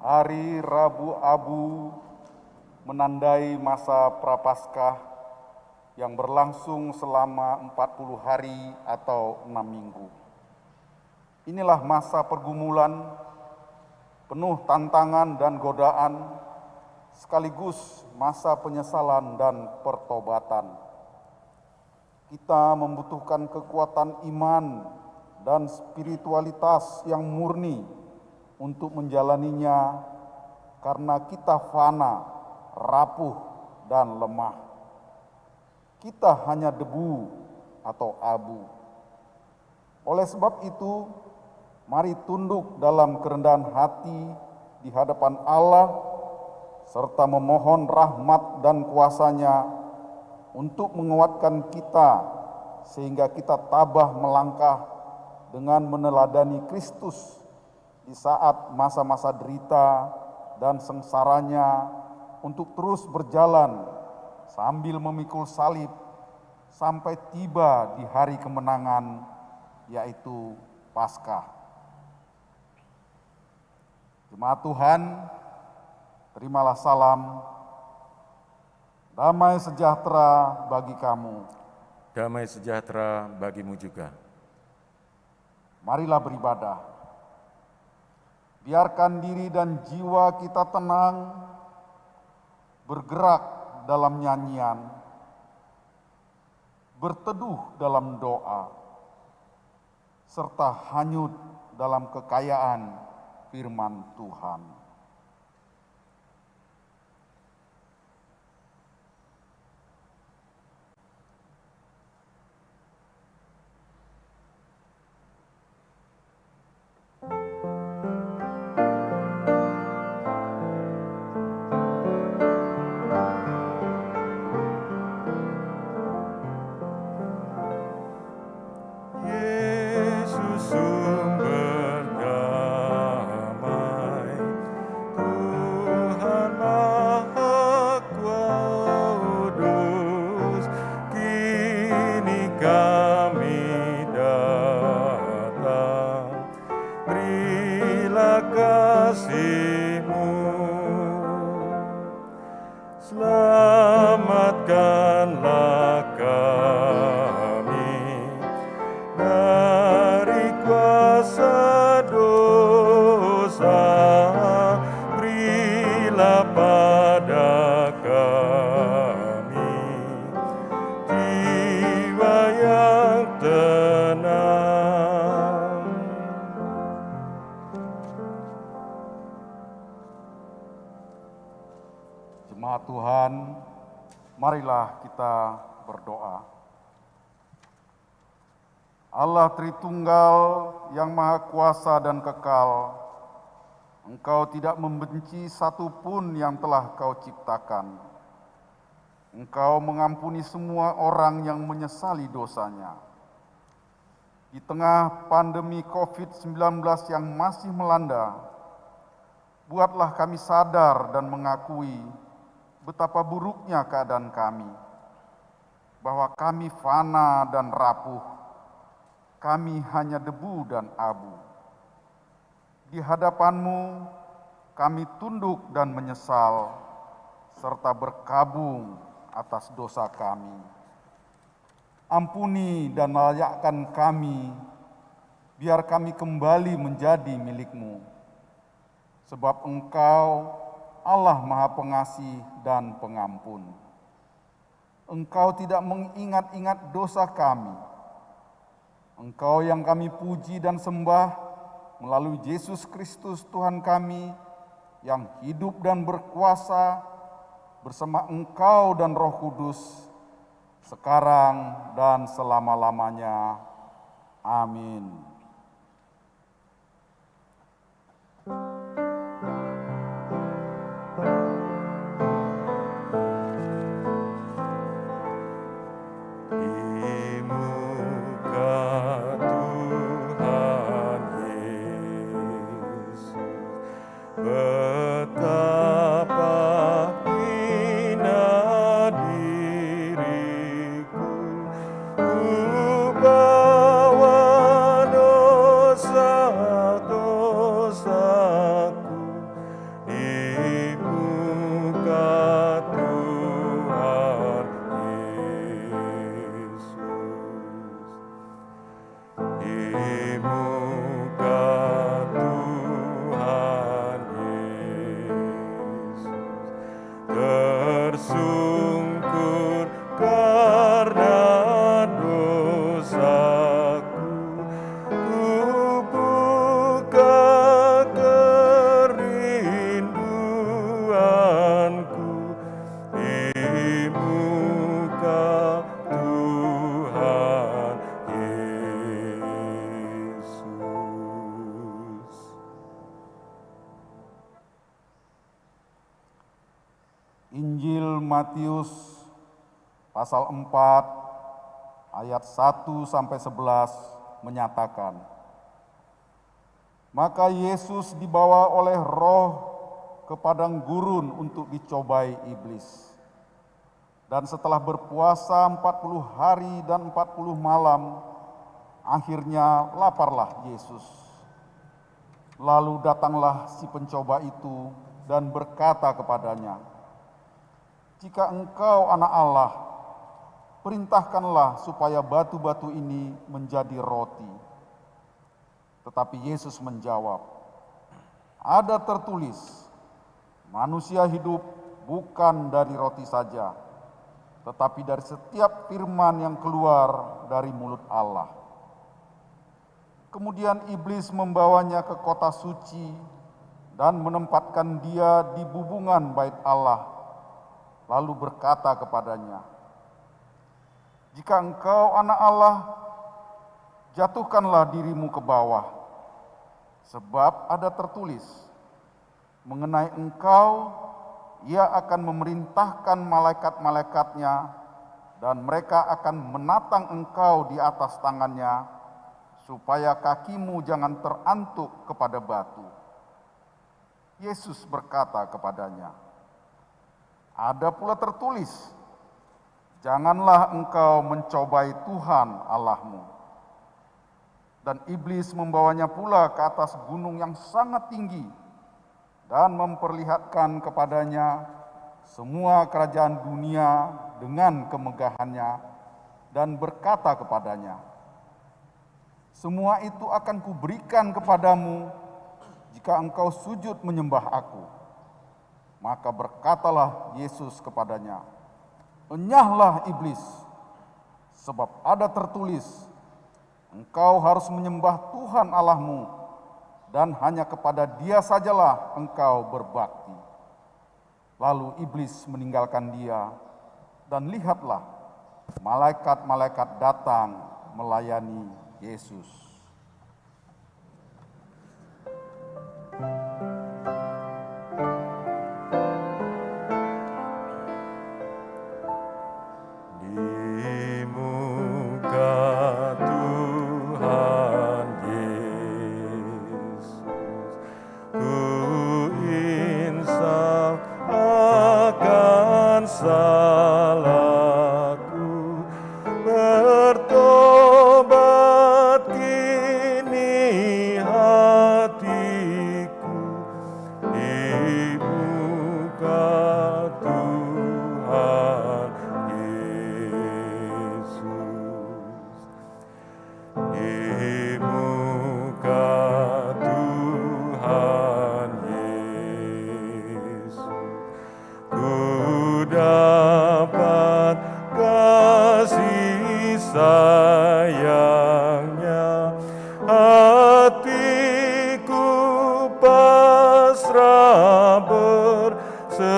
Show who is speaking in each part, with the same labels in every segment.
Speaker 1: Hari Rabu Abu menandai masa Prapaskah yang berlangsung selama 40 hari atau 6 minggu. Inilah masa pergumulan, penuh tantangan dan godaan, sekaligus masa penyesalan dan pertobatan. Kita membutuhkan kekuatan iman dan spiritualitas yang murni untuk menjalaninya karena kita fana, rapuh, dan lemah. Kita hanya debu atau abu. Oleh sebab itu, mari tunduk dalam kerendahan hati di hadapan Allah serta memohon rahmat dan kuasa-Nya untuk menguatkan kita sehingga kita tabah melangkah dengan meneladani Kristus di saat masa-masa derita dan sengsaranya untuk terus berjalan sambil memikul salib sampai tiba di hari kemenangan, yaitu Paskah. Jemaat Tuhan, terimalah salam, damai sejahtera bagi kamu.
Speaker 2: Damai sejahtera bagimu juga.
Speaker 1: Marilah beribadah. Biarkan diri dan jiwa kita tenang, bergerak dalam nyanyian, berteduh dalam doa, serta hanyut dalam kekayaan firman Tuhan.
Speaker 2: Selamatkanlah kami dari kuasa dosa, berilah pada kami jiwa yang tenang.
Speaker 1: Jemaat Tuhan, marilah kita berdoa. Allah Tritunggal yang Maha Kuasa dan Kekal, Engkau tidak membenci satupun yang telah Kau ciptakan. Engkau mengampuni semua orang yang menyesali dosanya. Di tengah pandemi COVID-19 yang masih melanda, buatlah kami sadar dan mengakui betapa buruknya keadaan kami, bahwa kami fana dan rapuh, kami hanya debu dan abu. Di hadapan-Mu, kami tunduk dan menyesal, serta berkabung atas dosa kami. Ampuni dan layakkan kami, biar kami kembali menjadi milik-Mu. Sebab Engkau Allah Maha Pengasih dan Pengampun. Engkau tidak mengingat-ingat dosa kami. Engkau yang kami puji dan sembah melalui Yesus Kristus Tuhan kami, yang hidup dan berkuasa bersama Engkau dan Roh Kudus, sekarang dan selama-lamanya. Amin.
Speaker 2: Di muka Tuhan Yesus, betapa hina diriku, ku bawa dosa-dosaku di muka Tuhan Yesus. Di muka Tuhan Yesus, tersungkur karena dosaku, ku buka kerinduanku di muka Tuhan Yesus.
Speaker 1: Injil Matius pasal 4 ayat 1 sampai 11 menyatakan, maka Yesus dibawa oleh Roh ke padang gurun untuk dicobai iblis. Dan setelah berpuasa 40 hari dan 40 malam, akhirnya laparlah Yesus. Lalu datanglah si pencoba itu dan berkata kepadanya, jika engkau anak Allah, perintahkanlah supaya batu-batu ini menjadi roti. Tetapi Yesus menjawab, ada tertulis, manusia hidup bukan dari roti saja, tetapi dari setiap firman yang keluar dari mulut Allah. Kemudian iblis membawanya ke kota suci dan menempatkan dia di bubungan bait Allah, lalu berkata kepadanya, jika engkau anak Allah, jatuhkanlah dirimu ke bawah, sebab ada tertulis, mengenai engkau, ia akan memerintahkan malaikat-malaikatnya, dan mereka akan menatang engkau di atas tangannya, supaya kakimu jangan terantuk kepada batu. Yesus berkata kepadanya, ada pula tertulis, janganlah engkau mencobai Tuhan Allahmu. Dan iblis membawanya pula ke atas gunung yang sangat tinggi dan memperlihatkan kepadanya semua kerajaan dunia dengan kemegahannya, dan berkata kepadanya, semua itu akan kuberikan kepadamu jika engkau sujud menyembah aku. Maka berkatalah Yesus kepadanya, enyahlah iblis, sebab ada tertulis, engkau harus menyembah Tuhan Allahmu, dan hanya kepada Dia sajalah engkau berbakti. Lalu iblis meninggalkan dia, dan lihatlah, malaikat-malaikat datang melayani Yesus.
Speaker 2: Di muka Tuhan hatiku pasrah berserah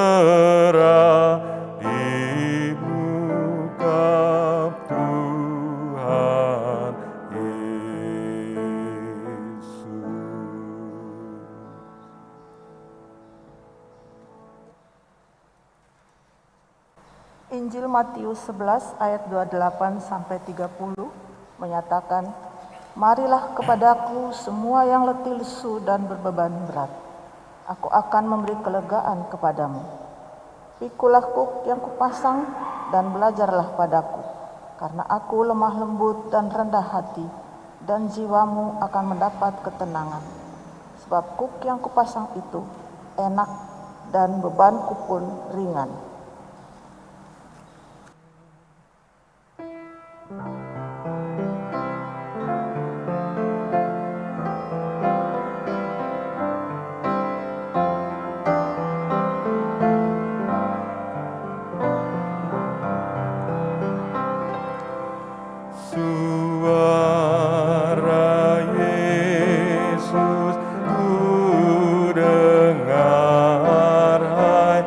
Speaker 2: di muka Tuhan Yesus.
Speaker 3: Injil Matius 11 ayat 28 sampai 30 menyatakan, "Marilah kepadaku semua yang letih lesu dan berbeban berat. Aku akan memberi kelegaan kepadamu. Pikulah kuk yang kupasang dan belajarlah padaku, karena aku lemah lembut dan rendah hati, dan jiwamu akan mendapat ketenangan. Sebab kuk yang kupasang itu enak dan bebanku pun ringan."
Speaker 2: Suara Yesus ku dengar, hai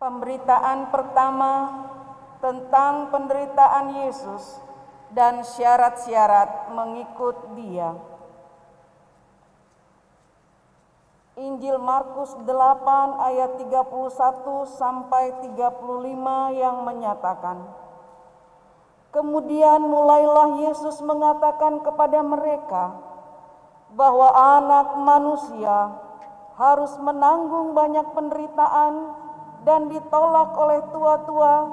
Speaker 4: Pemberitaan pertama tentang penderitaan Yesus dan syarat-syarat mengikut Dia. Injil Markus 8 ayat 31 sampai 35 yang menyatakan, kemudian mulailah Yesus mengatakan kepada mereka bahwa Anak Manusia harus menanggung banyak penderitaan dan ditolak oleh tua-tua,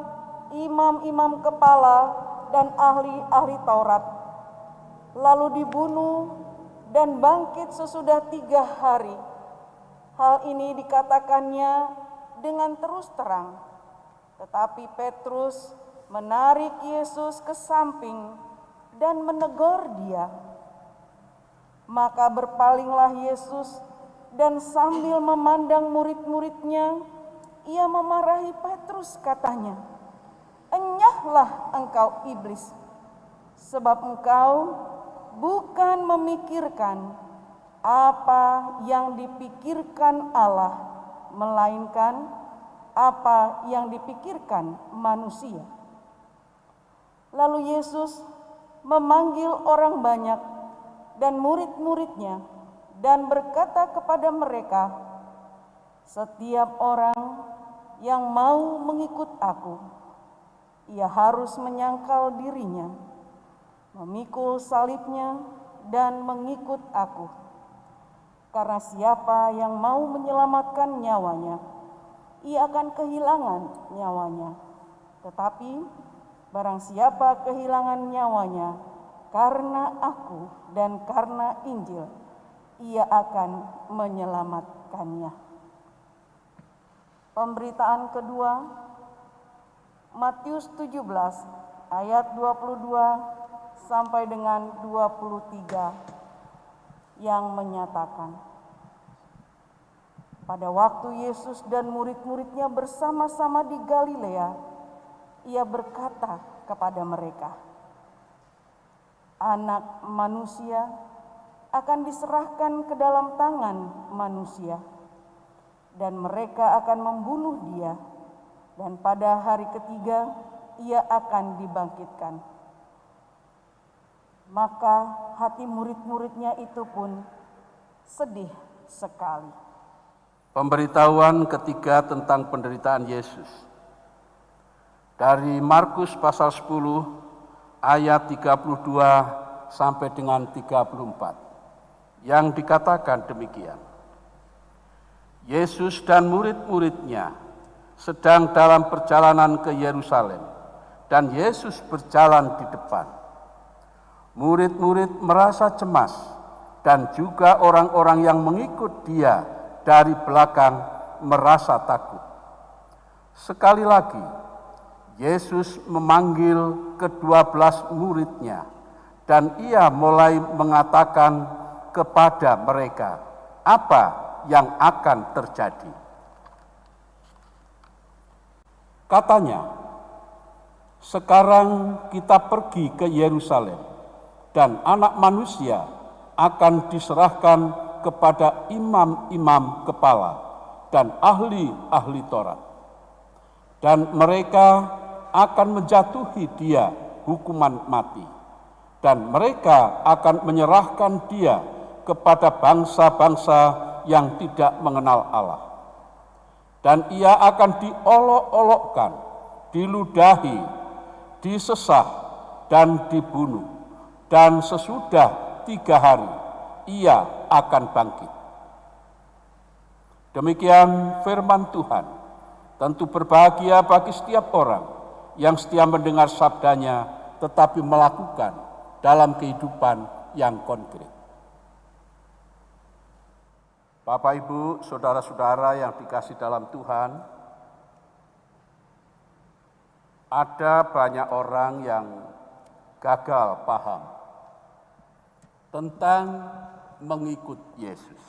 Speaker 4: imam-imam kepala, dan ahli-ahli Taurat, lalu dibunuh dan bangkit sesudah 3 hari. Hal ini dikatakannya dengan terus terang, tetapi Petrus menarik Yesus ke samping dan menegur Dia. Maka berpalinglah Yesus dan sambil memandang murid-muridnya, Ia memarahi Petrus, katanya, "Enyahlah engkau iblis, sebab engkau bukan memikirkan apa yang dipikirkan Allah, melainkan apa yang dipikirkan manusia." Lalu Yesus memanggil orang banyak dan murid-muridnya dan berkata kepada mereka, "Setiap orang yang mau mengikut aku, ia harus menyangkal dirinya, memikul salibnya, dan mengikut aku. Karena siapa yang mau menyelamatkan nyawanya, ia akan kehilangan nyawanya. Tetapi barang siapa kehilangan nyawanya karena aku dan karena Injil, ia akan menyelamatkannya." Pemberitaan kedua, Matius 17 ayat 22 sampai dengan 23 yang menyatakan, pada waktu Yesus dan murid-muridnya bersama-sama di Galilea, Ia berkata kepada mereka, "Anak Manusia akan diserahkan ke dalam tangan manusia, dan mereka akan membunuh Dia, dan pada hari ketiga Ia akan dibangkitkan." Maka hati murid-muridnya itu pun sedih sekali.
Speaker 5: Pemberitahuan ketiga tentang penderitaan Yesus. Dari Markus pasal 10 ayat 32 sampai dengan 34 yang dikatakan demikian. Yesus dan murid-muridnya sedang dalam perjalanan ke Yerusalem, dan Yesus berjalan di depan. Murid-murid merasa cemas, dan juga orang-orang yang mengikut Dia dari belakang merasa takut. Sekali lagi, Yesus memanggil ke-12 murid-Nya, dan Ia mulai mengatakan kepada mereka apa yang akan terjadi. Katanya, "Sekarang kita pergi ke Yerusalem, dan Anak Manusia akan diserahkan kepada imam-imam kepala dan ahli-ahli Taurat. Dan mereka akan menjatuhi Dia hukuman mati, dan mereka akan menyerahkan Dia kepada bangsa-bangsa yang tidak mengenal Allah. Dan Ia akan diolok-olokkan, diludahi, disesah, dan dibunuh. Dan sesudah 3 hari, Ia akan bangkit." Demikian firman Tuhan. Tentu berbahagia bagi setiap orang yang setia mendengar sabdanya, tetapi melakukan dalam kehidupan yang konkret. Bapak, Ibu, saudara-saudara yang dikasih dalam Tuhan, ada banyak orang yang gagal paham tentang mengikut Yesus.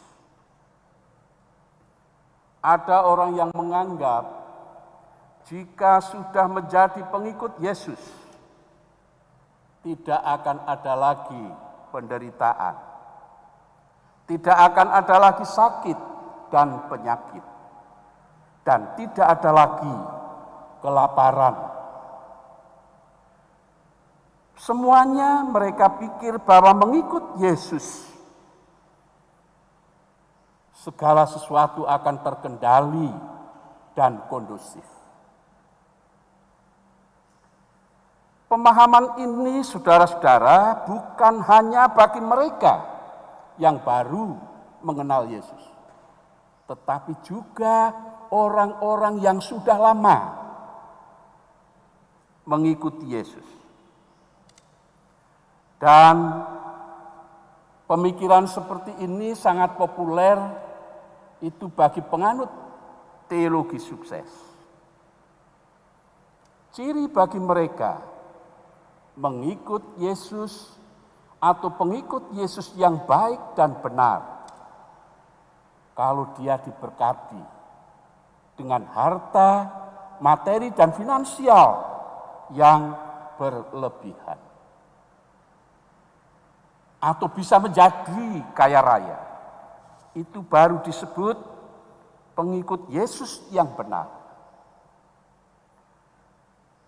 Speaker 5: Ada orang yang menganggap jika sudah menjadi pengikut Yesus, tidak akan ada lagi penderitaan, tidak akan ada lagi sakit dan penyakit, dan tidak ada lagi kelaparan. Semuanya mereka pikir bahwa mengikut Yesus, segala sesuatu akan terkendali dan kondusif. Pemahaman ini, saudara-saudara, bukan hanya bagi mereka yang baru mengenal Yesus, tetapi juga orang-orang yang sudah lama mengikuti Yesus. Dan pemikiran seperti ini sangat populer itu bagi penganut teologi sukses. Ciri bagi mereka mengikut Yesus atau pengikut Yesus yang baik dan benar, kalau dia diberkati dengan harta, materi, dan finansial yang berlebihan, atau bisa menjadi kaya raya, itu baru disebut pengikut Yesus yang benar.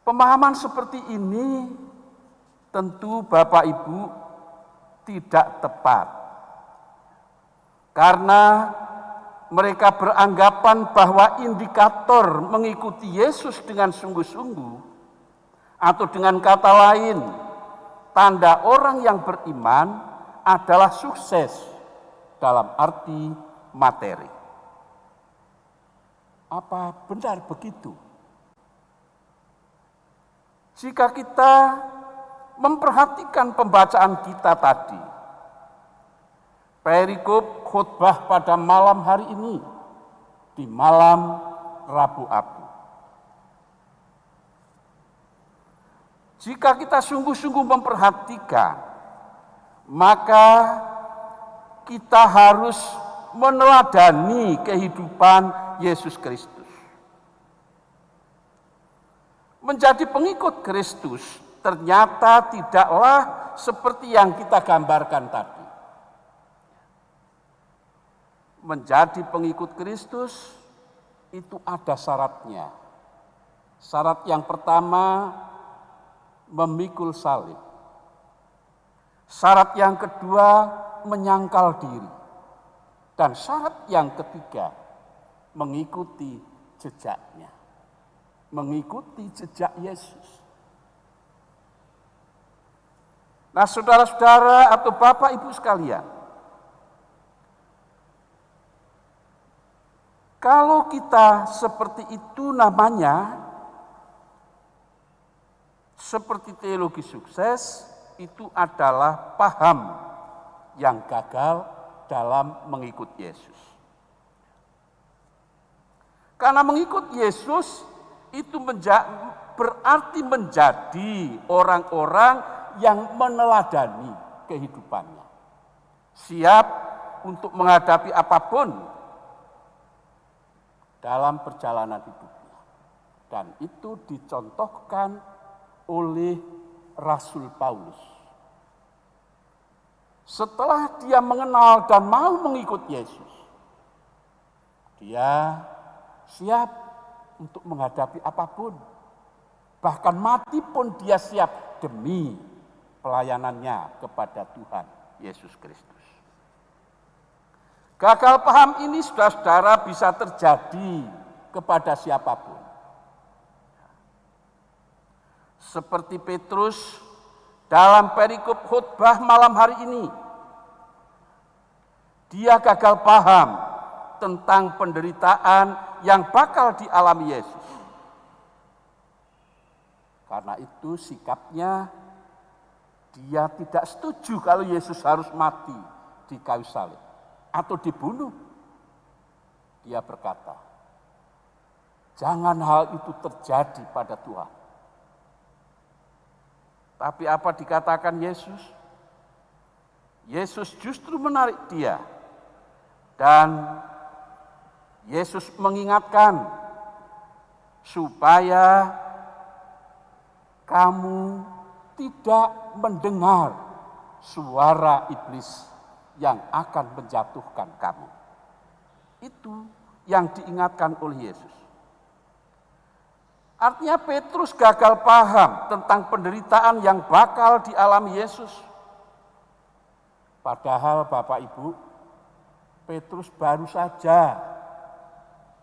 Speaker 5: Pemahaman seperti ini tentu Bapak Ibu tidak tepat, karena mereka beranggapan bahwa indikator mengikuti Yesus dengan sungguh-sungguh, atau dengan kata lain, tanda orang yang beriman adalah sukses dalam arti materi. Apa benar begitu? Jika kita memperhatikan pembacaan kita tadi, perikop khotbah pada malam hari ini, di malam Rabu Abu. Jika kita sungguh-sungguh memperhatikan, maka kita harus meneladani kehidupan Yesus Kristus. Menjadi pengikut Kristus ternyata tidaklah seperti yang kita gambarkan tadi. Menjadi pengikut Kristus itu ada syaratnya. Syarat yang pertama, memikul salib. Syarat yang kedua, menyangkal diri. Dan syarat yang ketiga, mengikuti jejaknya. Mengikuti jejak Yesus. Nah, saudara-saudara atau Bapak Ibu sekalian, kalau kita seperti itu namanya, seperti teologi sukses, itu adalah paham yang gagal dalam mengikut Yesus. Karena mengikut Yesus itu berarti menjadi orang-orang yang meneladani kehidupannya. Siap untuk menghadapi apapun dalam perjalanan hidupnya. Dan itu dicontohkan oleh Rasul Paulus. Setelah dia mengenal dan mau mengikut Yesus, dia siap untuk menghadapi apapun. Bahkan mati pun dia siap demi pelayanannya kepada Tuhan Yesus Kristus. Gagal paham ini, saudara-saudara, bisa terjadi kepada siapapun. Seperti Petrus dalam perikop khotbah malam hari ini. Dia gagal paham tentang penderitaan yang bakal dialami Yesus. Karena itu sikapnya, dia tidak setuju kalau Yesus harus mati di kayu salib atau dibunuh. Dia berkata, jangan hal itu terjadi pada Tuhan. Tapi apa dikatakan Yesus? Yesus justru menarik dia. Dan Yesus mengingatkan supaya kamu tidak mendengar suara iblis yang akan menjatuhkan kamu. Itu yang diingatkan oleh Yesus. Artinya Petrus gagal paham tentang penderitaan yang bakal dialami Yesus. Padahal Bapak Ibu, Petrus baru saja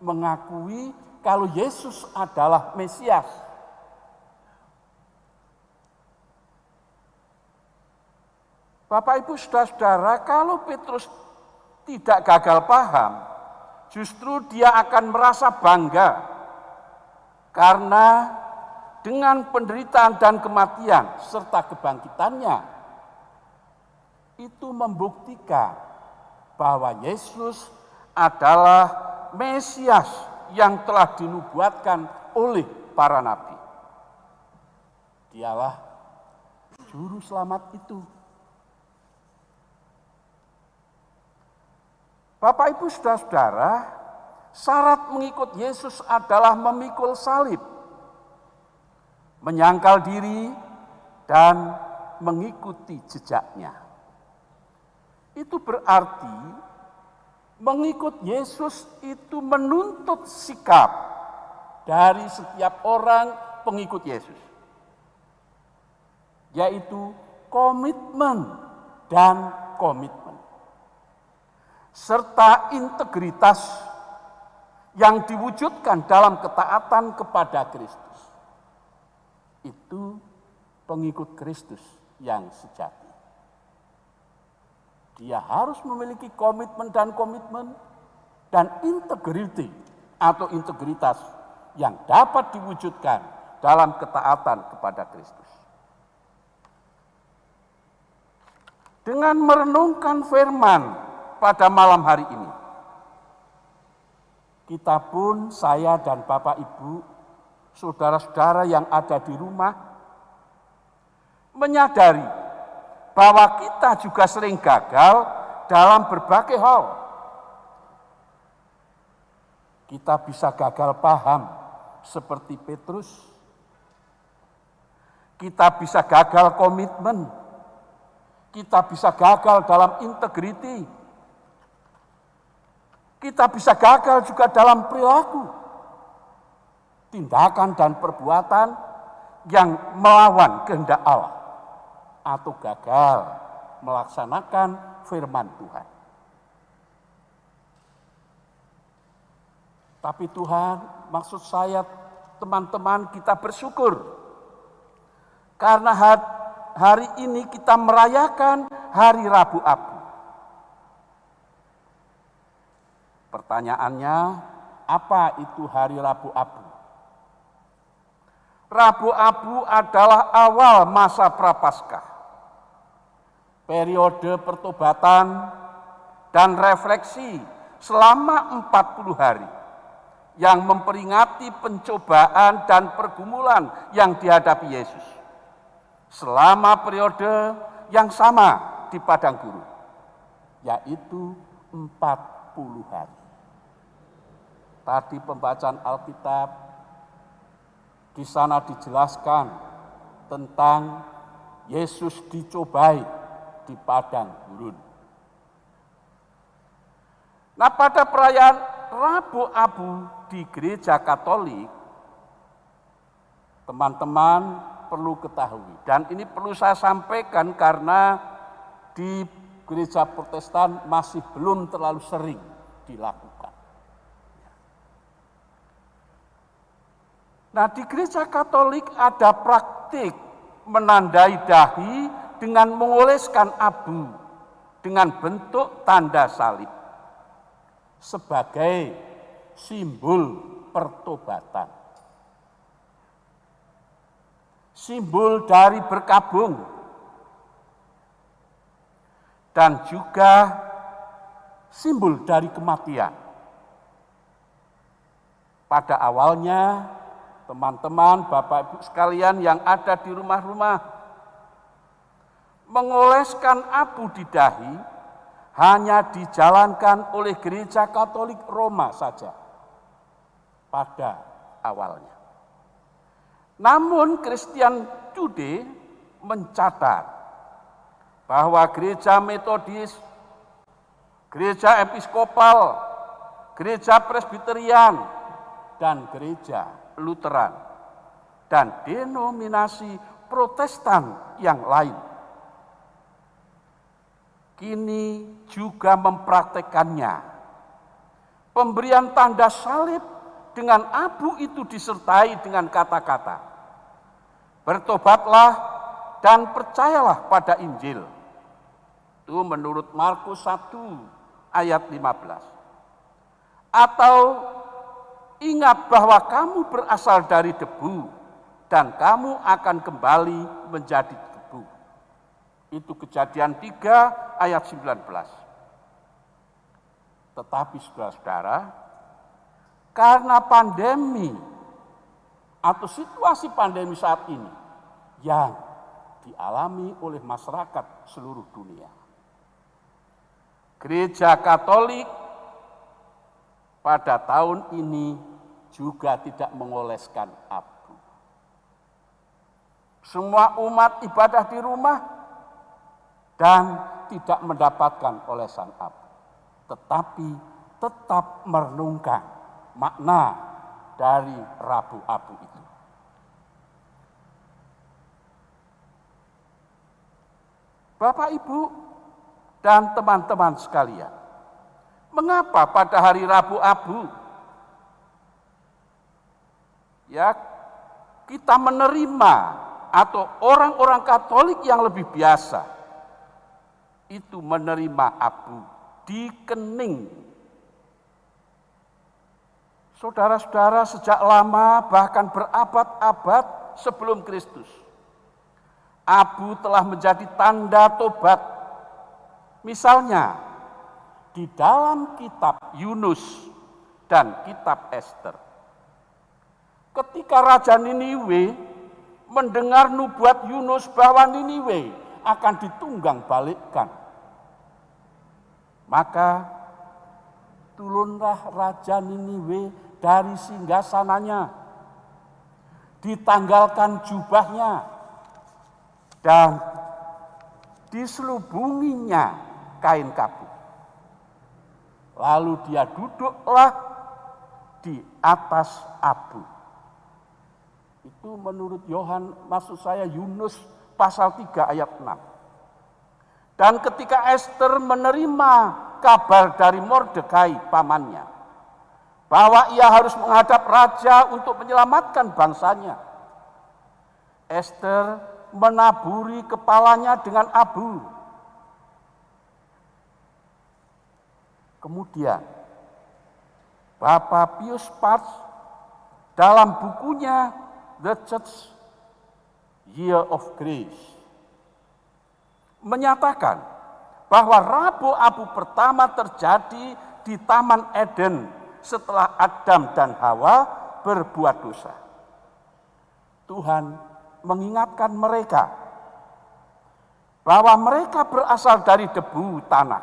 Speaker 5: mengakui kalau Yesus adalah Mesias. Bapak Ibu saudara-saudara, kalau Petrus tidak gagal paham, justru dia akan merasa bangga karena dengan penderitaan dan kematian serta kebangkitannya itu membuktikan bahwa Yesus adalah Mesias yang telah dinubuatkan oleh para nabi. Dialah juru selamat itu. Bapak Ibu saudara-saudara, syarat mengikut Yesus adalah memikul salib, menyangkal diri, dan mengikuti jejaknya. Itu berarti mengikut Yesus itu menuntut sikap dari setiap orang pengikut Yesus, yaitu komitmen dan komitmen, serta integritas yang diwujudkan dalam ketaatan kepada Kristus. Itu pengikut Kristus yang sejati. Dia harus memiliki komitmen dan integriti atau integritas yang dapat diwujudkan dalam ketaatan kepada Kristus. Dengan merenungkan firman pada malam hari ini, kita pun, saya dan Bapak Ibu, saudara-saudara yang ada di rumah, menyadari bahwa kita juga sering gagal dalam berbagai hal. Kita bisa gagal paham seperti Petrus. Kita bisa gagal komitmen. Kita bisa gagal dalam integriti. Kita bisa gagal juga dalam perilaku, tindakan dan perbuatan yang melawan kehendak Allah, atau gagal melaksanakan firman Tuhan. Tapi Tuhan, maksud saya teman-teman, kita bersyukur karena hari ini kita merayakan Hari Rabu Abu. Pertanyaannya, apa itu Hari Rabu Abu? Rabu Abu adalah awal masa Prapaskah, periode pertobatan dan refleksi selama 40 hari yang memperingati pencobaan dan pergumulan yang dihadapi Yesus selama periode yang sama di padang gurun, yaitu 40 hari. Tadi pembacaan Alkitab, di sana dijelaskan tentang Yesus dicobai di padang gurun. Nah, pada perayaan Rabu Abu di Gereja Katolik, teman-teman perlu ketahui, dan ini perlu saya sampaikan karena di Gereja Protestan masih belum terlalu sering dilakukan. Nah, di Gereja Katolik ada praktik menandai dahi dengan mengoleskan abu dengan bentuk tanda salib sebagai simbol pertobatan, simbol dari berkabung, dan juga simbol dari kematian. Pada awalnya, teman-teman, Bapak Ibu sekalian yang ada di rumah-rumah, mengoleskan abu di dahi hanya dijalankan oleh Gereja Katolik Roma saja pada awalnya. Namun Kristen Jude mencatat bahwa Gereja Metodis, Gereja Episkopal, Gereja Presbiterian, dan Gereja Lutheran dan denominasi Protestan yang lain kini juga mempraktekannya. Pemberian tanda salib dengan abu itu disertai dengan kata-kata, "Bertobatlah dan percayalah pada Injil." Itu menurut Markus 1 ayat 15. Atau, "Ingat bahwa kamu berasal dari debu dan kamu akan kembali menjadi debu." Itu Kejadian 3 ayat 19. Tetapi saudara-saudara, karena pandemi atau situasi pandemi saat ini yang dialami oleh masyarakat seluruh dunia, Gereja Katolik pada tahun ini juga tidak mengoleskan abu. Semua umat ibadah di rumah dan tidak mendapatkan olesan abu, tetapi tetap merenungkan makna dari Rabu Abu itu. Bapak, Ibu, dan teman-teman sekalian, mengapa pada hari Rabu Abu kita menerima, atau orang-orang Katolik yang lebih biasa itu menerima abu di kening? Saudara-saudara, sejak lama bahkan berabad-abad sebelum Kristus, abu telah menjadi tanda tobat. Misalnya di dalam kitab Yunus dan kitab Ester, ketika Raja Niniwe mendengar nubuat Yunus bahwa Niniwe akan ditunggang balikkan, maka turunlah Raja Niniwe dari singgasananya, ditanggalkan jubahnya, dan diselubunginya kain kabut. Lalu dia duduklah di atas abu. Itu menurut Yunus pasal 3 ayat 6. Dan ketika Ester menerima kabar dari Mordekai pamannya bahwa ia harus menghadap raja untuk menyelamatkan bangsanya, Ester menaburi kepalanya dengan abu. Kemudian Bapak Pius Pars dalam bukunya The Church Year of Grace menyatakan bahwa Rabu Abu pertama terjadi di Taman Eden setelah Adam dan Hawa berbuat dosa. Tuhan mengingatkan mereka bahwa mereka berasal dari debu tanah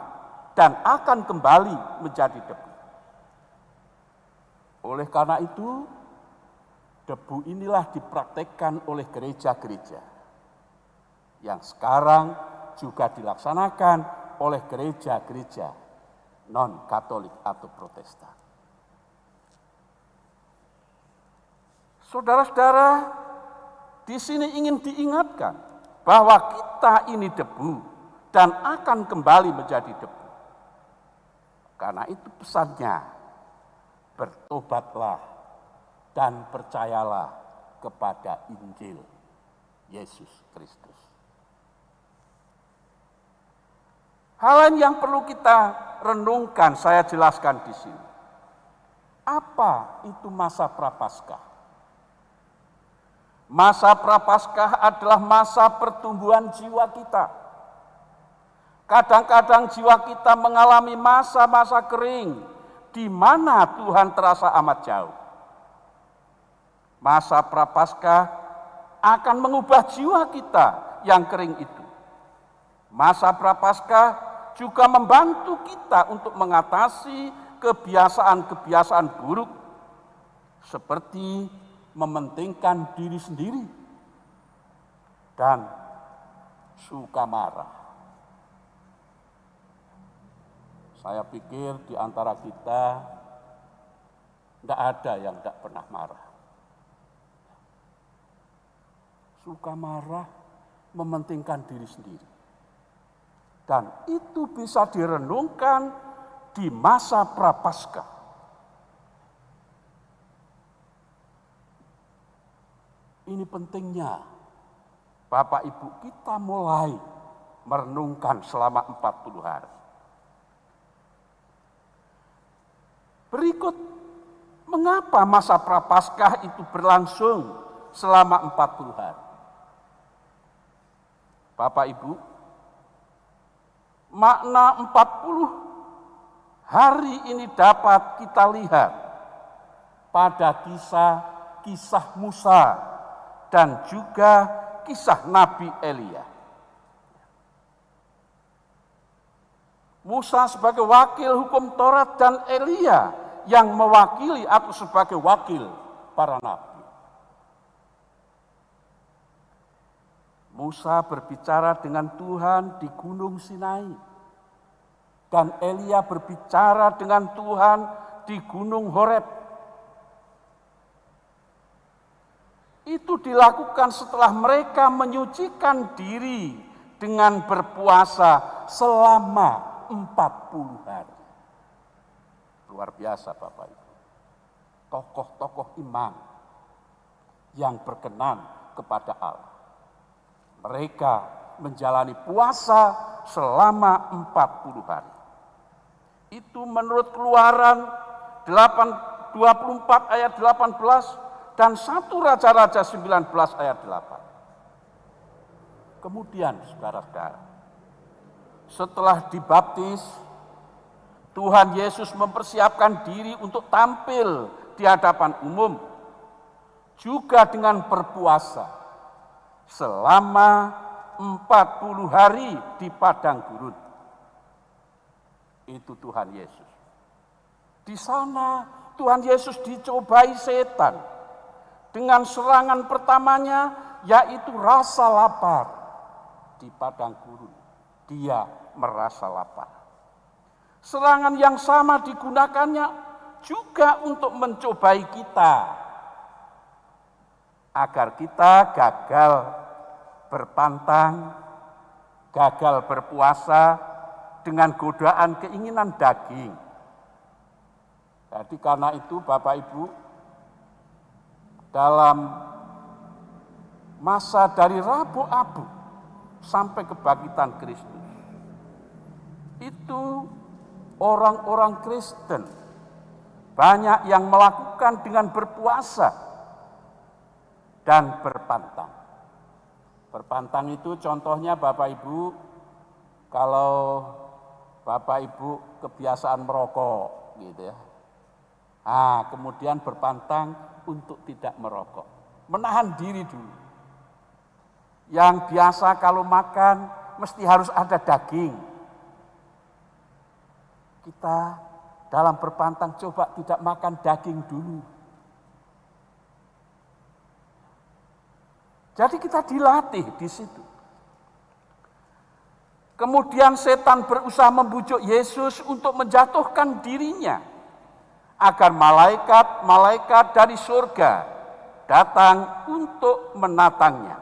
Speaker 5: dan akan kembali menjadi debu. Oleh karena itu, debu inilah dipraktekkan oleh gereja-gereja yang sekarang juga dilaksanakan oleh gereja-gereja non-Katolik atau Protestan. Saudara-saudara, di sini ingin diingatkan bahwa kita ini debu dan akan kembali menjadi debu. Karena itu pesannya, bertobatlah dan percayalah kepada Injil Yesus Kristus. Hal lain yang perlu kita renungkan, saya jelaskan di sini. Apa itu masa Prapaskah? Masa Prapaskah adalah masa pertumbuhan jiwa kita. Kadang-kadang jiwa kita mengalami masa-masa kering, di mana Tuhan terasa amat jauh. Masa Prapaskah akan mengubah jiwa kita yang kering itu. Masa Prapaskah juga membantu kita untuk mengatasi kebiasaan-kebiasaan buruk seperti mementingkan diri sendiri dan suka marah. Saya pikir di antara kita tidak ada yang tidak pernah marah. suka marah, mementingkan diri sendiri. Dan itu bisa direnungkan di masa Prapaskah. Ini pentingnya Bapak Ibu kita mulai merenungkan selama 40 hari. Berikut, mengapa masa Prapaskah itu berlangsung selama 40 hari? Bapak Ibu, makna 40 hari ini dapat kita lihat pada kisah Musa dan juga kisah Nabi Elia. Musa sebagai wakil hukum Taurat dan Elia yang mewakili atau sebagai wakil para nabi. Musa berbicara dengan Tuhan di Gunung Sinai dan Elia berbicara dengan Tuhan di Gunung Horeb. Itu dilakukan setelah mereka menyucikan diri dengan berpuasa selama 40 hari. Luar biasa Bapak Ibu. Tokoh-tokoh iman yang berkenan kepada Allah. Mereka menjalani puasa selama 40 hari. Itu menurut Keluaran 24 ayat 18 dan 1 Raja-Raja 19 ayat 8. Kemudian saudara-saudara, setelah dibaptis, Tuhan Yesus mempersiapkan diri untuk tampil di hadapan umum, juga dengan berpuasa selama 40 hari di padang gurun. Itu Tuhan Yesus. Di sana Tuhan Yesus dicobai setan dengan serangan pertamanya, yaitu rasa lapar di padang gurun. Dia merasa lapar. Serangan yang sama digunakannya juga untuk mencobai kita, agar kita gagal berpantang, gagal berpuasa dengan godaan keinginan daging. Jadi karena itu Bapak Ibu, dalam masa dari Rabu Abu sampai kebangkitan Kristus, itu orang-orang Kristen banyak yang melakukan dengan berpuasa dan berpantang. Berpantang itu contohnya Bapak Ibu, kalau Bapak Ibu kebiasaan merokok gitu ya. Kemudian berpantang untuk tidak merokok. Menahan diri dulu. Yang biasa kalau makan mesti harus ada daging. Kita dalam berpantang coba tidak makan daging dulu. Jadi kita dilatih di situ. Kemudian setan berusaha membujuk Yesus untuk menjatuhkan dirinya, agar malaikat-malaikat dari surga datang untuk menatangnya.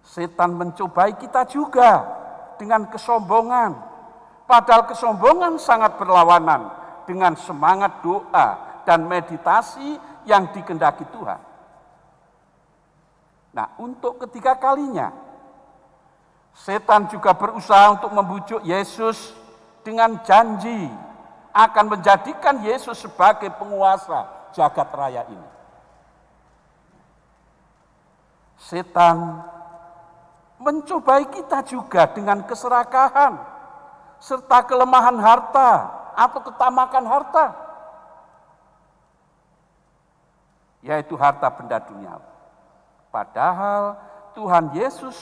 Speaker 5: Setan mencobai kita juga dengan kesombongan, padahal kesombongan sangat berlawanan dengan semangat doa dan meditasi yang dikehendaki Tuhan. Nah, untuk ketiga kalinya, setan juga berusaha untuk membujuk Yesus dengan janji akan menjadikan Yesus sebagai penguasa jagat raya ini. Setan mencobai kita juga dengan keserakahan serta kelemahan harta atau ketamakan harta, yaitu harta benda duniawi. Padahal Tuhan Yesus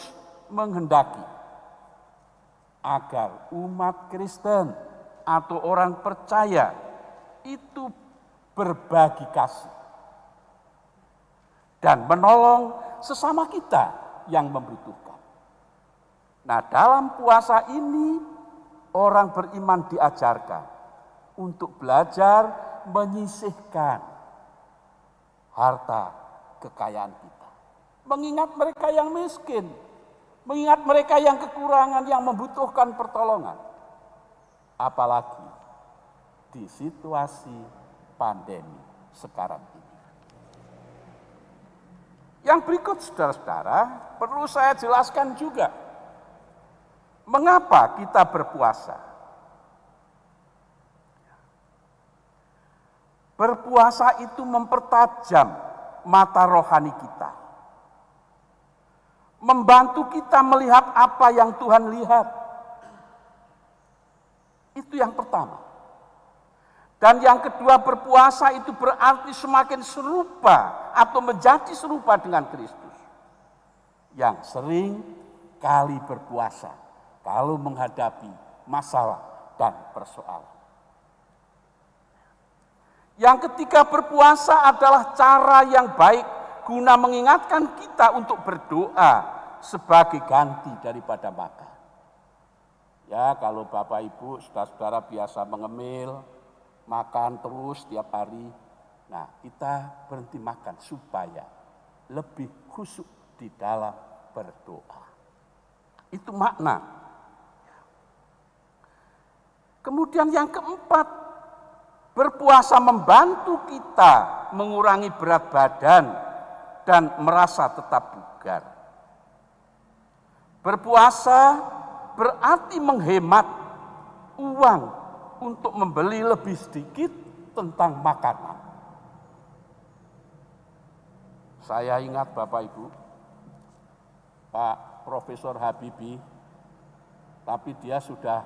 Speaker 5: menghendaki agar umat Kristen atau orang percaya itu berbagi kasih dan menolong sesama kita yang membutuhkan. Nah, dalam puasa ini orang beriman diajarkan untuk belajar menyisihkan harta kekayaan kita. mengingat mereka yang miskin, mengingat mereka yang kekurangan, yang membutuhkan pertolongan. Apalagi di situasi pandemi sekarang ini. Yang berikut, saudara-saudara, perlu saya jelaskan juga. Mengapa kita berpuasa? Berpuasa itu mempertajam mata rohani kita. Membantu kita melihat apa yang Tuhan lihat. Itu yang pertama. Dan yang kedua, berpuasa itu berarti semakin serupa atau menjadi serupa dengan Kristus. Yang sering kali berpuasa kalau menghadapi masalah dan persoalan. Yang ketiga, berpuasa adalah cara yang baik guna mengingatkan kita untuk berdoa sebagai ganti daripada makan. Ya, kalau Bapak Ibu, saudara-saudara biasa mengemil, makan terus tiap hari. Nah, kita berhenti makan supaya lebih khusyuk di dalam berdoa. Itu makna. Kemudian yang keempat, berpuasa membantu kita mengurangi berat badan dan merasa tetap bugar. Berpuasa berarti menghemat uang untuk membeli lebih sedikit tentang makanan. Saya ingat Bapak Ibu, Pak Profesor Habibie, tapi dia sudah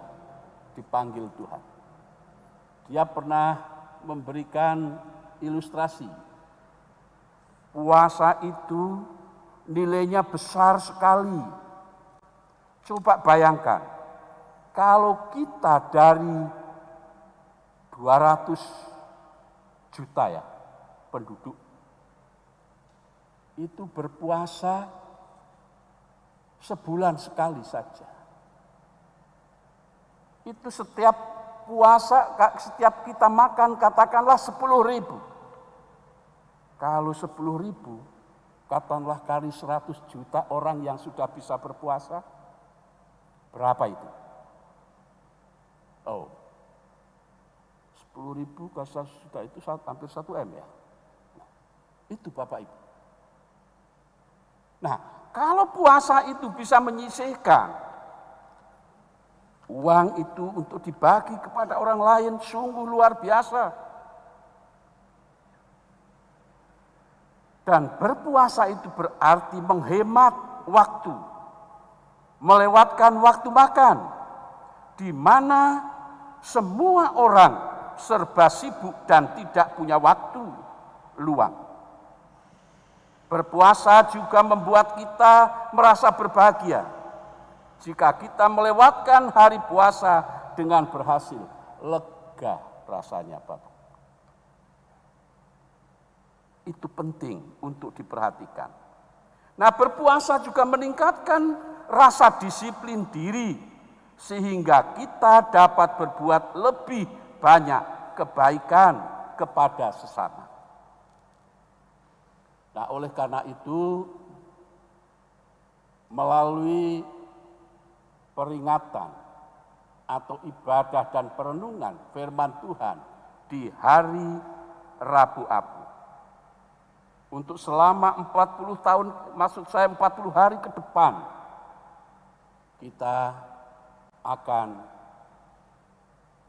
Speaker 5: dipanggil Tuhan. Dia pernah memberikan ilustrasi. Puasa itu nilainya besar sekali. Coba bayangkan, kalau kita dari 200 juta ya penduduk, itu berpuasa sebulan sekali saja. Itu setiap puasa, setiap kita makan katakanlah 10.000. Kalau 10.000, katakanlah kali 100 juta orang yang sudah bisa berpuasa, berapa itu? Oh, 10.000 kali 100 juta itu hampir 1 M ya. Itu Bapak Ibu. Nah, kalau puasa itu bisa menyisihkan uang itu untuk dibagi kepada orang lain, sungguh luar biasa. Dan berpuasa itu berarti menghemat waktu, melewatkan waktu makan, di mana semua orang serba sibuk dan tidak punya waktu luang. Berpuasa juga membuat kita merasa berbahagia jika kita melewatkan hari puasa dengan berhasil. Lega rasanya, Bapak. Itu penting untuk diperhatikan. Nah, berpuasa juga meningkatkan rasa disiplin diri sehingga kita dapat berbuat lebih banyak kebaikan kepada sesama. Nah, oleh karena itu, melalui peringatan atau ibadah dan perenungan firman Tuhan di hari Rabu Abu, untuk selama 40 tahun, maksud saya 40 hari ke depan, kita akan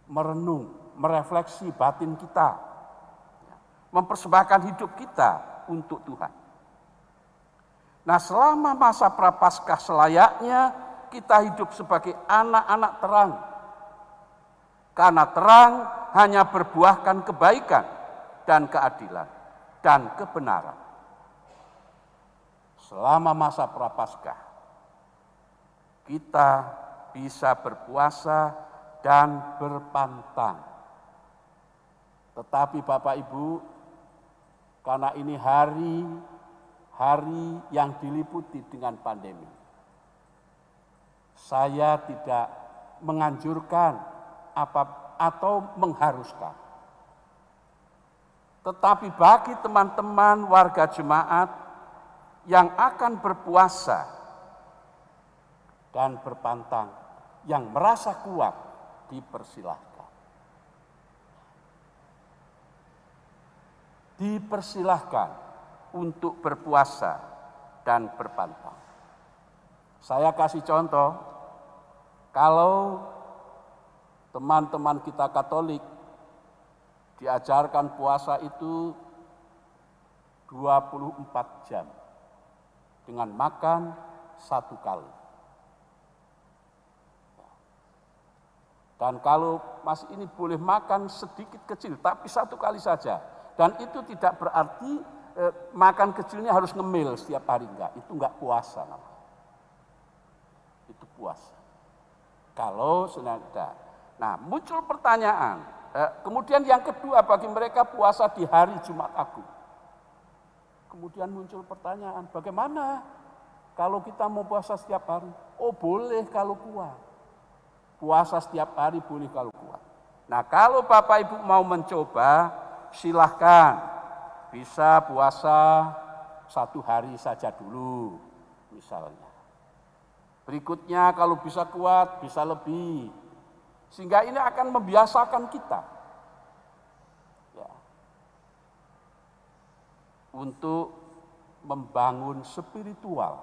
Speaker 5: merenung, merefleksi batin kita, mempersembahkan hidup kita untuk Tuhan. Nah, selama masa Prapaskah selayaknya kita hidup sebagai anak-anak terang. Karena terang hanya berbuahkan kebaikan dan keadilan dan kebenaran. Selama masa Prapaskah kita bisa berpuasa dan berpantang. Tetapi Bapak Ibu, karena ini hari yang diliputi dengan pandemi, saya tidak menganjurkan atau mengharuskan. Tetapi bagi teman-teman warga jemaat yang akan berpuasa dan berpantang, yang merasa kuat, dipersilahkan. Dipersilahkan untuk berpuasa dan berpantang. Saya kasih contoh, kalau teman-teman kita Katolik diajarkan puasa itu 24 jam dengan makan 1 kali. Dan kalau masih ini boleh makan sedikit kecil, tapi 1 kali saja. Dan itu tidak berarti makan kecilnya harus ngemil setiap hari, enggak. Itu enggak puasa namanya. Itu puasa. Kalau senada. Nah, muncul pertanyaan. Kemudian yang kedua, bagi mereka puasa di hari Jumat Agung. Kemudian muncul pertanyaan, bagaimana kalau kita mau puasa setiap hari? Oh, boleh kalau kuat. Puasa setiap hari boleh kalau kuat. Nah, kalau Bapak Ibu mau mencoba, silahkan. Bisa puasa 1 hari saja dulu, misalnya. Berikutnya kalau bisa kuat, bisa lebih. Sehingga ini akan membiasakan kita. Ya. Untuk membangun spiritual,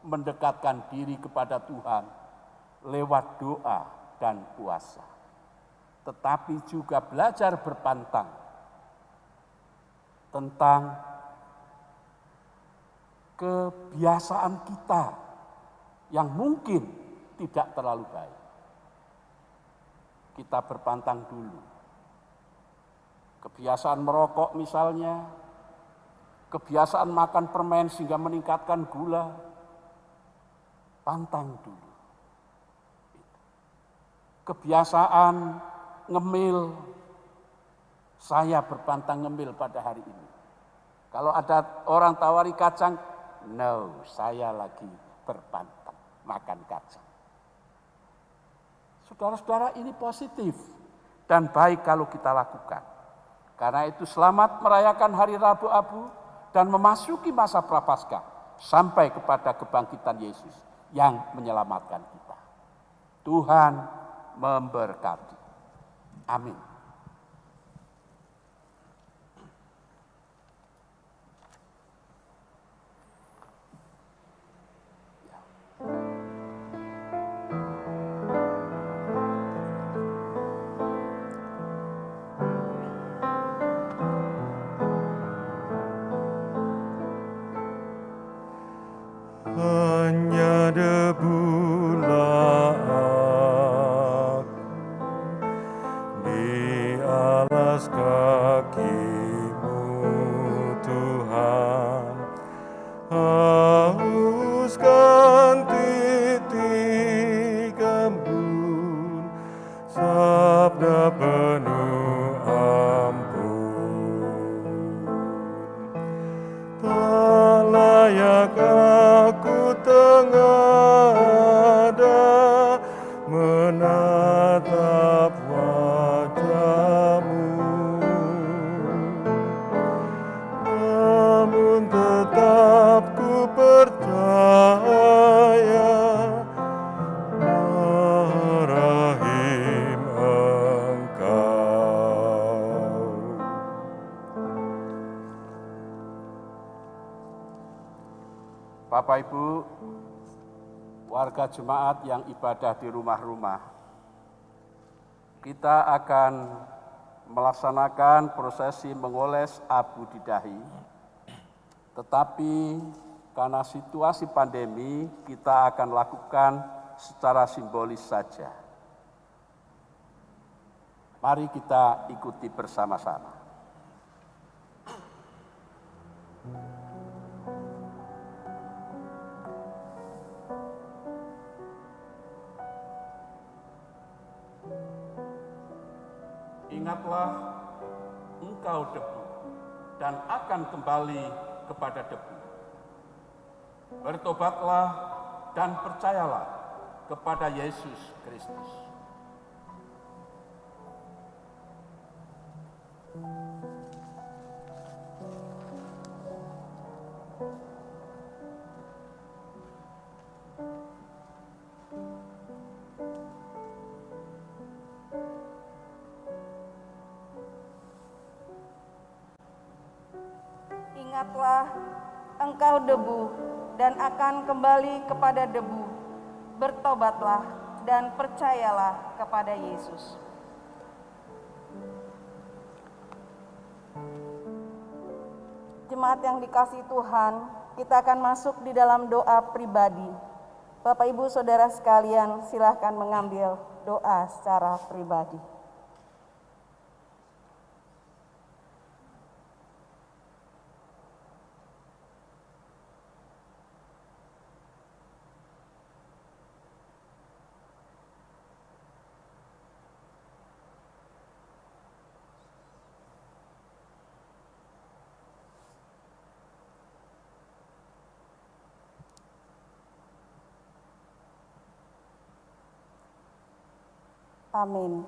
Speaker 5: mendekatkan diri kepada Tuhan lewat doa dan puasa, tetapi juga belajar berpantang tentang kebiasaan kita yang mungkin tidak terlalu baik. Kita berpantang dulu. Kebiasaan merokok misalnya, kebiasaan makan permen sehingga meningkatkan gula, pantang dulu. Kebiasaan ngemil, saya berpantang ngemil pada hari ini. Kalau ada orang tawari kacang, no, saya lagi berpantang makan kacang. Saudara-saudara, ini positif dan baik kalau kita lakukan. Karena itu selamat merayakan Hari Rabu Abu dan memasuki masa Prapaskah sampai kepada kebangkitan Yesus yang menyelamatkan kita. Tuhan memberkati. Amin.
Speaker 2: Hanya debulah aku di alas kaki-Mu, Tuhan. Hauskan titik embun, sabda penuh ampun. Tak layak aku tengada menatap wajah-Mu, namun tetap ku percaya Maha Rahim Engkau.
Speaker 5: Bapak Ibu, warga jemaat yang ibadah di rumah-rumah, kita akan melaksanakan prosesi mengoles abu di dahi, tetapi karena situasi pandemi kita akan lakukan secara simbolis saja. Mari kita ikuti bersama-sama. Ingatlah, engkau debu dan akan kembali kepada debu. Bertobatlah dan percayalah kepada Yesus Kristus.
Speaker 4: Ingatlah, engkau debu dan akan kembali kepada debu. Bertobatlah dan percayalah kepada Yesus. Jemaat yang dikasihi Tuhan, kita akan masuk di dalam doa pribadi. Bapak, Ibu, Saudara sekalian, silakan mengambil doa secara pribadi. Amin.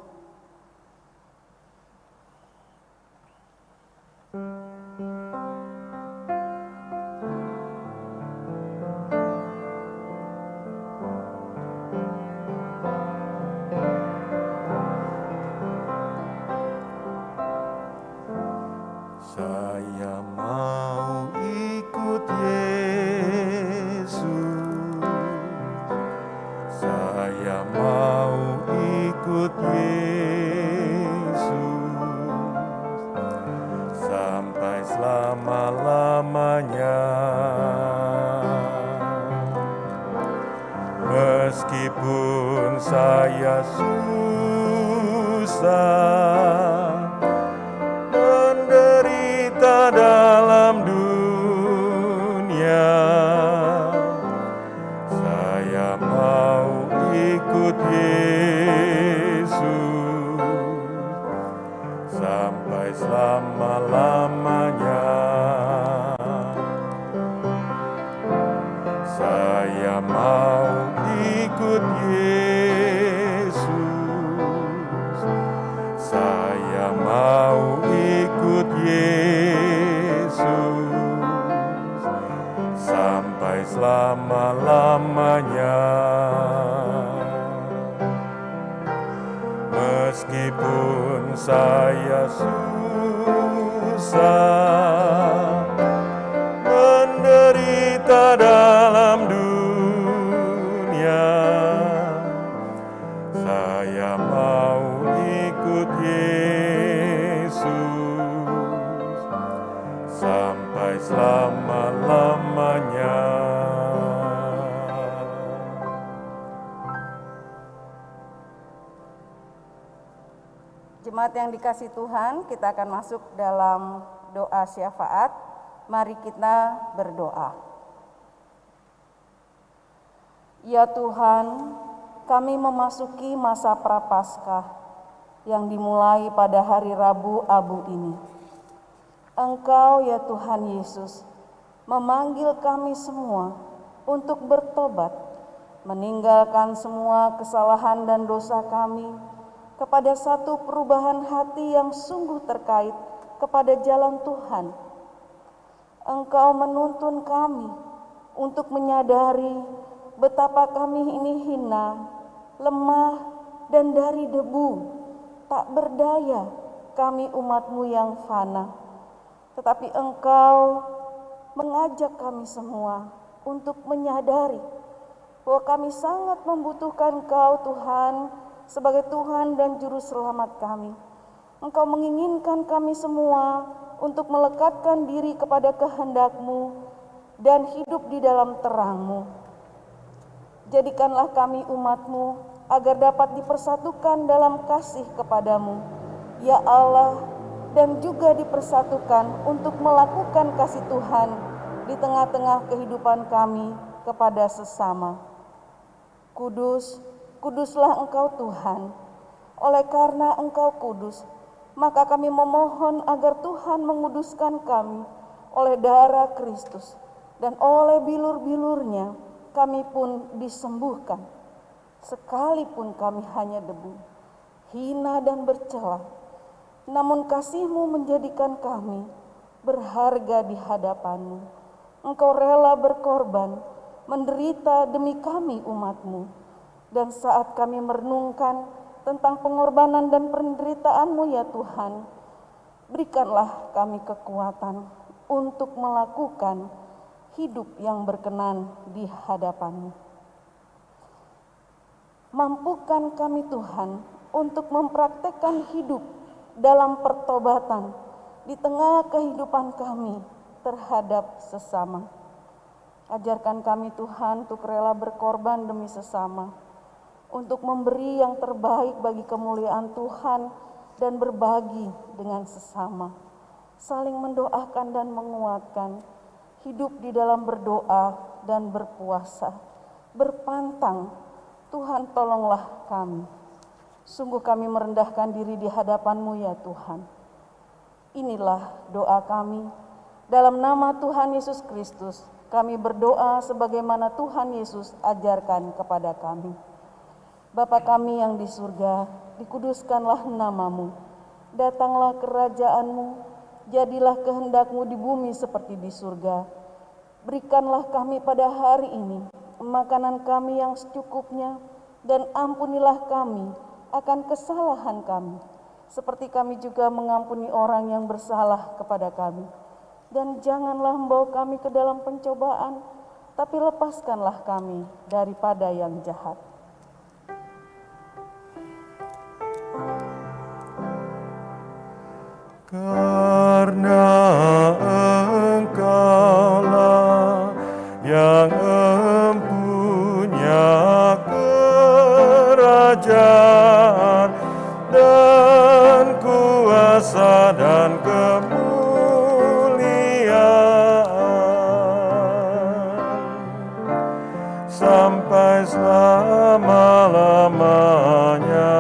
Speaker 2: Saya mau ikut Yesus. Saya mau ikut Yesus sampai selama-lamanya. Meskipun saya susah, menderita dalam dunia, saya mau ikut Yesus sampai selama-lamanya. Saya mau ikut Yesus. Saya mau ikut Yesus sampai selama-lamanya. Meskipun saya susah, menderita dalam dunia, saya mau ikut Yesus sampai selama-lamanya.
Speaker 4: Jemaat yang dikasihi Tuhan, kita akan masuk dalam doa syafaat. Mari kita berdoa. Ya Tuhan, kami memasuki masa Prapaskah yang dimulai pada hari Rabu Abu ini. Engkau ya Tuhan Yesus memanggil kami semua untuk bertobat, meninggalkan semua kesalahan dan dosa kami kepada satu perubahan hati yang sungguh terkait kepada jalan Tuhan. Engkau menuntun kami untuk menyadari betapa kami ini hina, lemah, dan dari debu, tak berdaya kami umat-Mu yang fana. Tetapi Engkau mengajak kami semua untuk menyadari bahwa kami sangat membutuhkan Engkau Tuhan sebagai Tuhan dan Juru Selamat kami. Engkau menginginkan kami semua untuk melekatkan diri kepada kehendak-Mu dan hidup di dalam terang-Mu. Jadikanlah kami umat-Mu agar dapat dipersatukan dalam kasih kepadamu, ya Allah, dan juga dipersatukan untuk melakukan kasih Tuhan di tengah-tengah kehidupan kami kepada sesama. Kudus, kuduslah Engkau Tuhan. Oleh karena Engkau kudus, maka kami memohon agar Tuhan menguduskan kami oleh darah Kristus, dan oleh bilur-bilurnya kami pun disembuhkan. Sekalipun kami hanya debu, hina dan bercela, namun kasih-Mu menjadikan kami berharga di hadapan-Mu. Engkau rela berkorban, menderita demi kami umat-Mu. Dan saat kami merenungkan tentang pengorbanan dan penderitaan-Mu ya Tuhan, berikanlah kami kekuatan untuk melakukan hidup yang berkenan di hadapan-Mu. Mampukan kami Tuhan untuk mempraktekkan hidup dalam pertobatan di tengah kehidupan kami terhadap sesama. Ajarkan kami Tuhan untuk rela berkorban demi sesama, untuk memberi yang terbaik bagi kemuliaan Tuhan dan berbagi dengan sesama, saling mendoakan dan menguatkan, hidup di dalam berdoa dan berpuasa, berpantang, Tuhan tolonglah kami. Sungguh kami merendahkan diri di hadapan-Mu ya Tuhan. Inilah doa kami, dalam nama Tuhan Yesus Kristus, kami berdoa sebagaimana Tuhan Yesus ajarkan kepada kami. Bapa kami yang di surga, dikuduskanlah nama-Mu, datanglah kerajaan-Mu, jadilah kehendak-Mu di bumi seperti di surga. Berikanlah kami pada hari ini makanan kami yang secukupnya, dan ampunilah kami akan kesalahan kami, seperti kami juga mengampuni orang yang bersalah kepada kami. Dan janganlah membawa kami ke dalam pencobaan, tapi lepaskanlah kami daripada yang jahat.
Speaker 2: Karena Engkaulah yang empunya kerajaan dan kuasa dan kemuliaan sampai selama-lamanya.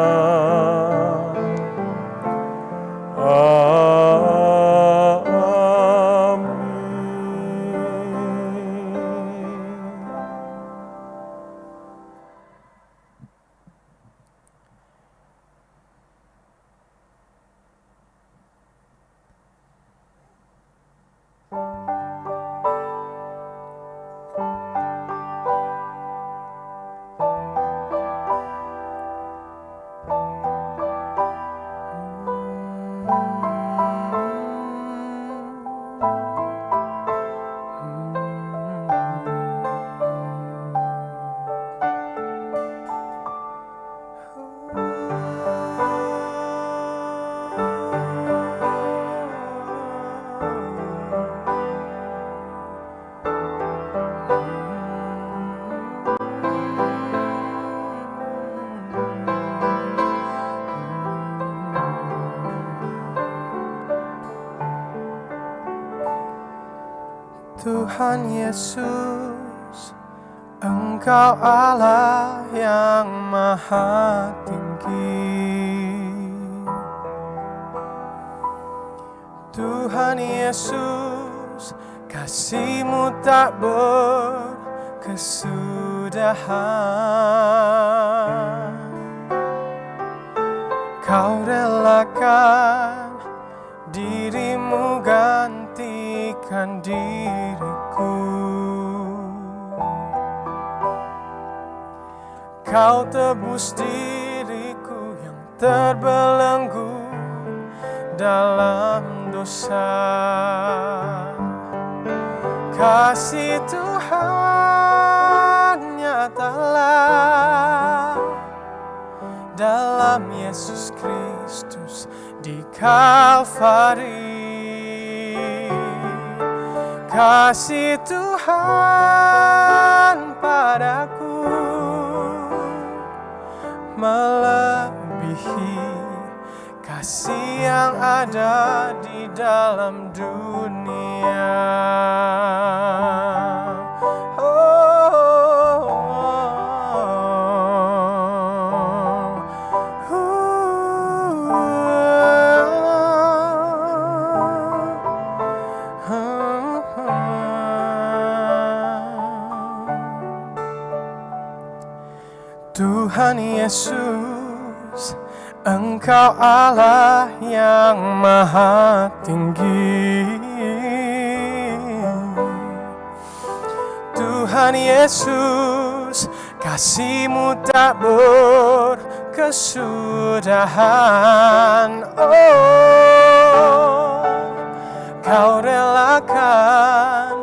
Speaker 6: Tuhan Yesus, Engkau Allah yang maha tinggi. Tuhan Yesus, kasih-Mu tak berkesudahan. Kau relakan diri-Mu gantikan diriku. Kau tebus diriku yang terbelenggu dalam dosa. Kasih Tuhan nyatalah dalam Yesus Kristus di Kalvari. Kasih Tuhan padaku melebihi kasih yang ada di dalam dunia. Tuhan Yesus, Engkau Allah yang maha tinggi. Tuhan Yesus, kasih-Mu tak berkesudahan. Oh, Kau relakan akan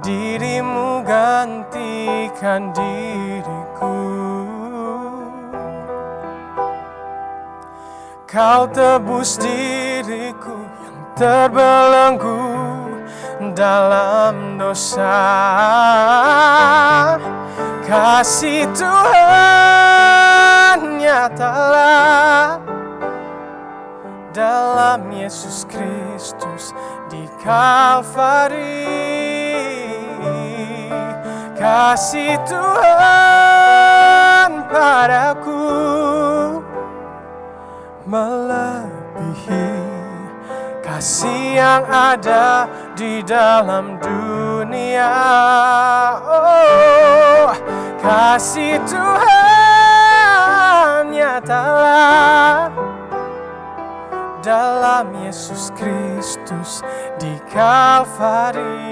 Speaker 6: dirimu gantikan diriku. Kau tebus diriku yang terbelenggu dalam dosa. Kasih Tuhan nyatalah dalam Yesus Kristus di Kalvari. Kasih Tuhan padaku melebihi kasih yang ada di dalam dunia. Oh, kasih Tuhan nyatalah dalam Yesus Kristus di Kalvari.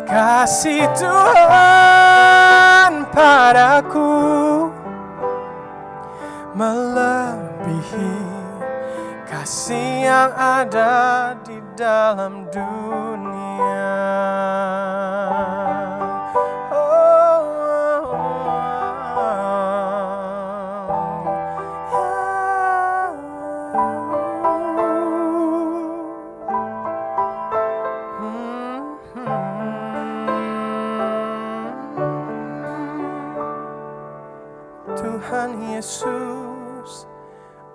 Speaker 6: Kasih Tuhan padaku melebihi kasih yang ada di dalam dunia. Tuhan Yesus,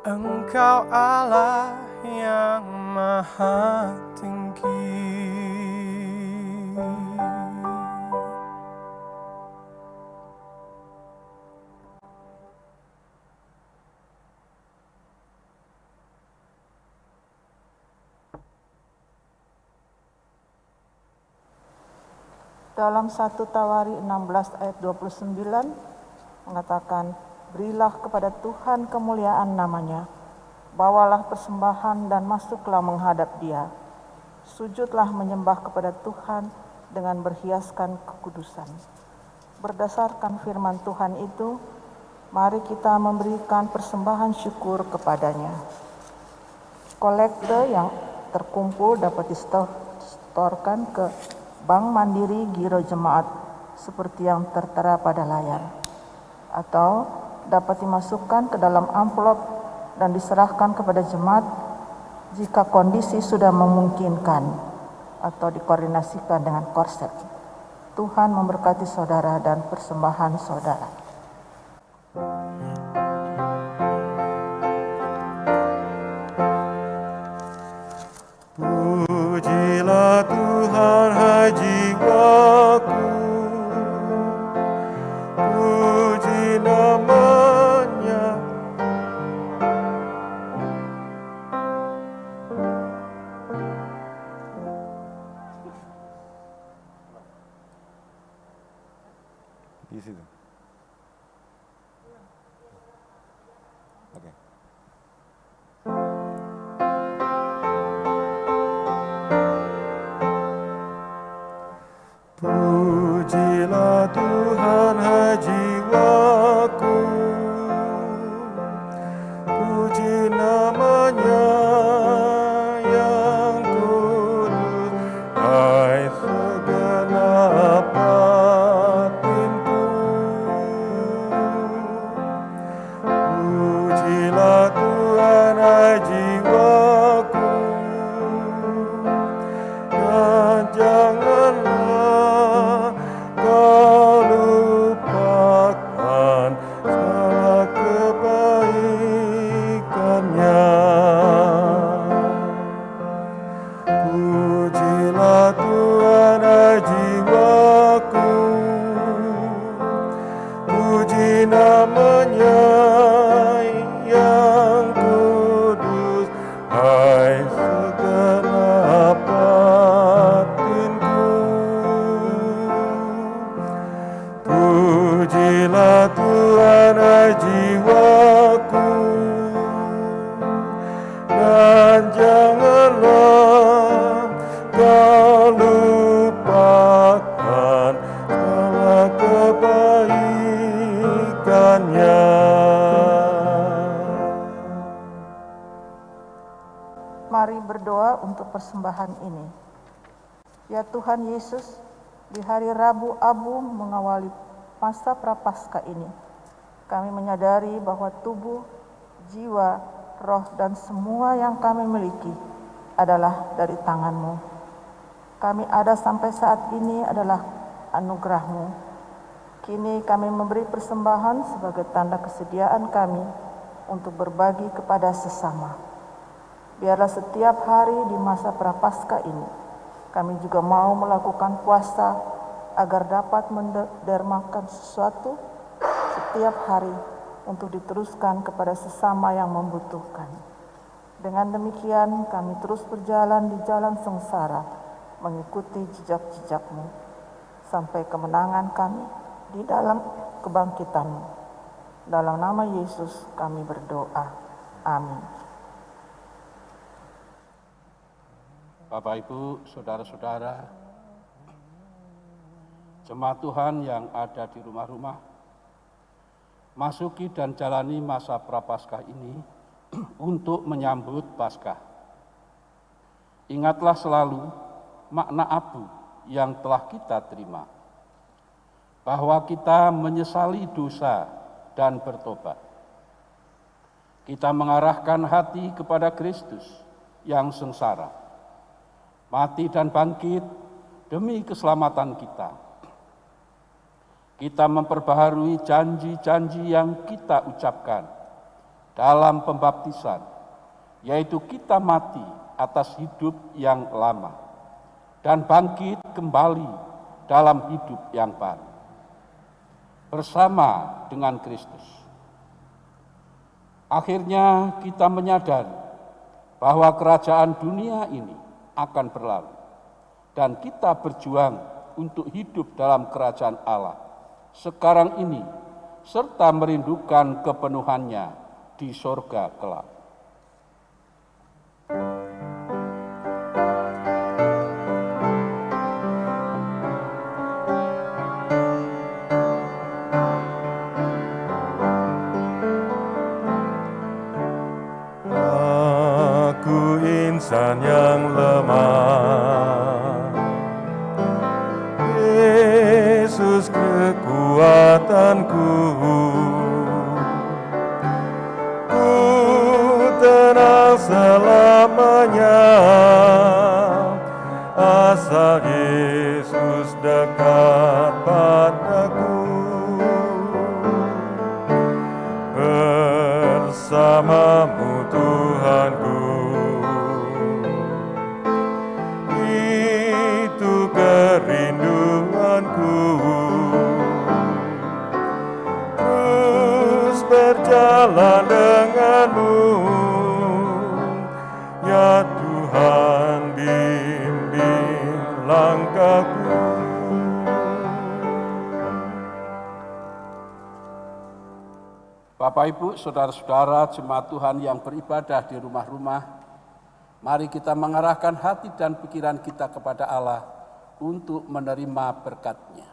Speaker 6: Engkau Allah yang maha tinggi.
Speaker 3: Dalam 1 Tawari 16 ayat 29 mengatakan, berilah kepada Tuhan kemuliaan namanya, bawalah persembahan dan masuklah menghadap Dia. Sujudlah menyembah kepada Tuhan dengan berhiaskan kekudusan. Berdasarkan firman Tuhan itu, mari kita memberikan persembahan syukur kepadanya. Kolekte yang terkumpul dapat disetorkan ke Bank Mandiri Giro Jemaat seperti yang tertera pada layar, atau dapat dimasukkan ke dalam amplop dan diserahkan kepada jemaat jika kondisi sudah memungkinkan, atau dikoordinasikan dengan korset. Tuhan memberkati saudara dan persembahan saudara.
Speaker 2: Pujilah Tuhan, hai jiwaku, puji namanya. Di situ. Oke. Pujilah Tuhan, hai jiwaku, puji namanya yang kudus, hai segenap batinku. Pujilah Tuhan, hai jiwaku, dan janganlah kau lupakan segala kebaikannya. Pujilah Tuhan, hai jiwaku, puji namanya yang kudus, hai segenap batinku. Pujilah Tuhan, hai jiwaku, dan janganlah kau lupakan segala kebaikannya.
Speaker 3: mari berdoa untuk persembahan ini. Ya Tuhan Yesus, di hari Rabu Abu mengawali masa Prapaskah ini, kami menyadari bahwa tubuh, jiwa, roh, dan semua yang kami miliki adalah dari tangan-Mu. Kami ada sampai saat ini adalah anugerah-Mu. Kini kami memberi persembahan sebagai tanda kesediaan kami untuk berbagi kepada sesama. Biarlah setiap hari di masa Prapaskah ini, kami juga mau melakukan puasa agar dapat mendermakan sesuatu setiap hari untuk diteruskan kepada sesama yang membutuhkan. Dengan demikian kami terus berjalan di jalan sengsara, mengikuti jejak-jejak-Mu, sampai kemenangan kami di dalam kebangkitan-Mu. Dalam nama Yesus kami berdoa. Amin.
Speaker 5: Bapak, Ibu, Saudara-saudara, jemaat Tuhan yang ada di rumah-rumah, masuki dan jalani masa Prapaskah ini untuk menyambut Paskah. Ingatlah selalu makna abu yang telah kita terima, bahwa kita menyesali dosa dan bertobat. Kita mengarahkan hati kepada Kristus yang sengsara, mati dan bangkit demi keselamatan kita. Kita memperbaharui janji-janji yang kita ucapkan dalam pembaptisan, yaitu kita mati atas hidup yang lama dan bangkit kembali dalam hidup yang baru bersama dengan Kristus. Akhirnya kita menyadari bahwa kerajaan dunia ini akan berlalu dan kita berjuang untuk hidup dalam kerajaan Allah sekarang ini serta merindukan kepenuhannya di sorga kelak.
Speaker 2: Aku insan yang lemah, Yesus kekuatanku. Ku tenang selamanya, asal Yesus dekat padaku. Bersamamu Tuhanku, itu kerinduanku. Terus berjalan denganmu, ya Tuhan, bimbing langkahku.
Speaker 5: Bapak, Ibu, Saudara-saudara, jemaat Tuhan yang beribadah di rumah-rumah, mari kita mengarahkan hati dan pikiran kita kepada Allah untuk menerima berkat-Nya.